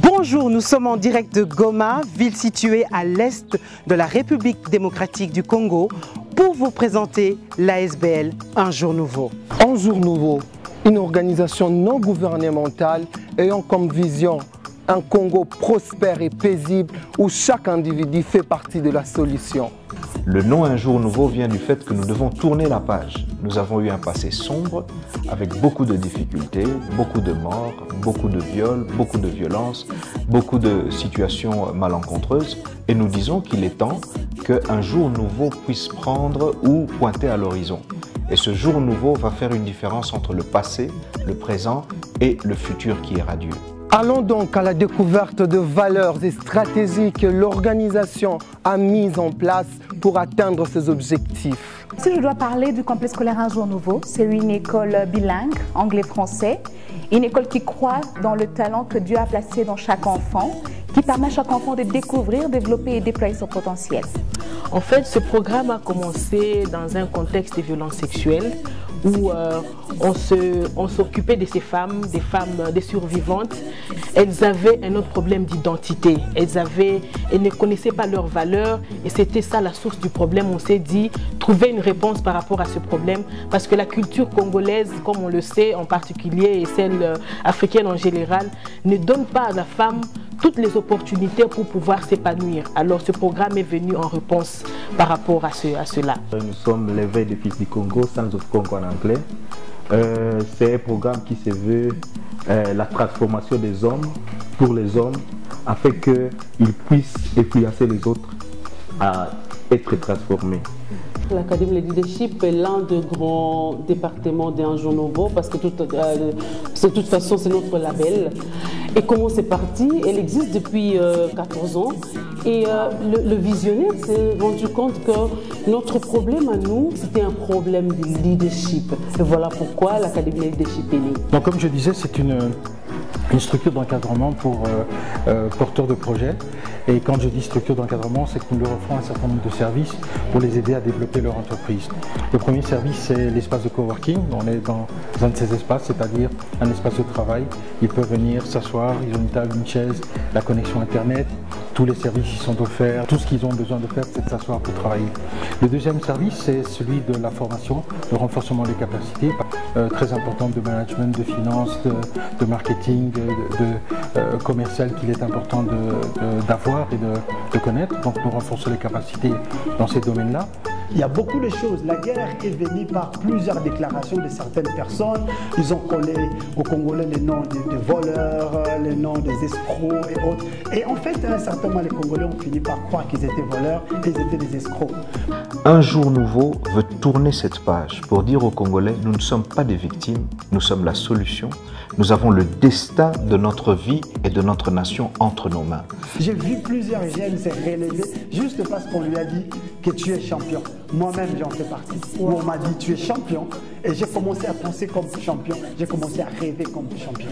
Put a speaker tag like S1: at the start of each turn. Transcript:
S1: Bonjour, nous sommes en direct de Goma, ville située à l'est de la République démocratique du Congo, pour vous présenter l'ASBL Un Jour Nouveau.
S2: Un Jour Nouveau, une organisation non gouvernementale ayant comme vision un Congo prospère et paisible où chaque individu fait partie de la solution.
S3: Le nom Un Jour Nouveau vient du fait que nous devons tourner la page. Nous avons eu un passé sombre avec beaucoup de difficultés, beaucoup de morts, beaucoup de viols, beaucoup de violences, beaucoup de situations malencontreuses. Et nous disons qu'il est temps qu'un jour nouveau puisse prendre ou pointer à l'horizon. Et ce jour nouveau va faire une différence entre le passé, le présent et le futur qui est radieux.
S2: Allons donc à la découverte de valeurs et stratégies que l'organisation a mises en place pour atteindre ses objectifs.
S4: Si je dois parler du complexe scolaire Un Jour Nouveau, c'est une école bilingue, anglais-français, une école qui croit dans le talent que Dieu a placé dans chaque enfant, qui permet à chaque enfant de découvrir, développer et déployer son potentiel.
S5: En fait, ce programme a commencé dans un contexte de violence sexuelle où on s'occupait de ces femmes, des survivantes. Elles avaient un autre problème d'identité. Elles ne connaissaient pas leurs valeurs et c'était ça la source du problème. On s'est dit trouver une réponse par rapport à ce problème parce que la culture congolaise, comme on le sait en particulier et celle africaine en général, ne donne pas à la femme toutes les opportunités pour pouvoir s'épanouir. Alors ce programme est venu en réponse par rapport à cela.
S6: Nous sommes l'éveil des fils du Congo, Sons of Congo en anglais. C'est un programme qui se veut la transformation des hommes pour les hommes afin qu'ils puissent influencer les autres à être transformés.
S7: L'Académie de Leadership est l'un des grands départements d'Un Jour Nouveau parce que de toute façon c'est notre label. Et comment c'est parti? Elle existe depuis 14 ans et le visionnaire s'est rendu compte que notre problème à nous, c'était un problème de leadership. Et voilà pourquoi l'Académie de Leadership est née.
S8: Donc, comme je disais, c'est une structure d'encadrement pour porteurs de projets. Et quand je dis structure d'encadrement, c'est que nous leur offrons un certain nombre de services pour les aider à développer leur entreprise. Le premier service, c'est l'espace de coworking. On est dans un de ces espaces, c'est-à-dire un espace de travail. Ils peuvent venir s'asseoir, ils ont une table, une chaise, la connexion Internet. Tous les services y sont offerts. Tout ce qu'ils ont besoin de faire, c'est de s'asseoir pour travailler. Le deuxième service, c'est celui de la formation, le renforcement des capacités, très important de management, de finance, de marketing, de commercial qu'il est important d'avoir et de connaître. Donc nous renforçons les capacités dans ces domaines-là.
S9: Il y a beaucoup de choses. La guerre est venue par plusieurs déclarations de certaines personnes. Ils ont collé aux Congolais les noms des voleurs, les noms des escrocs et autres. Et en fait, certainement, les Congolais ont fini par croire qu'ils étaient voleurs et ils étaient des escrocs.
S3: Un Jour Nouveau veut tourner cette page pour dire aux Congolais, nous ne sommes pas des victimes, nous sommes la solution. Nous avons le destin de notre vie et de notre nation entre nos mains.
S9: J'ai vu plusieurs jeunes se relever juste parce qu'on lui a dit que tu es champion. Moi-même, j'en fais partie. Où on m'a dit tu es champion et j'ai commencé à penser comme champion. J'ai commencé à rêver comme champion.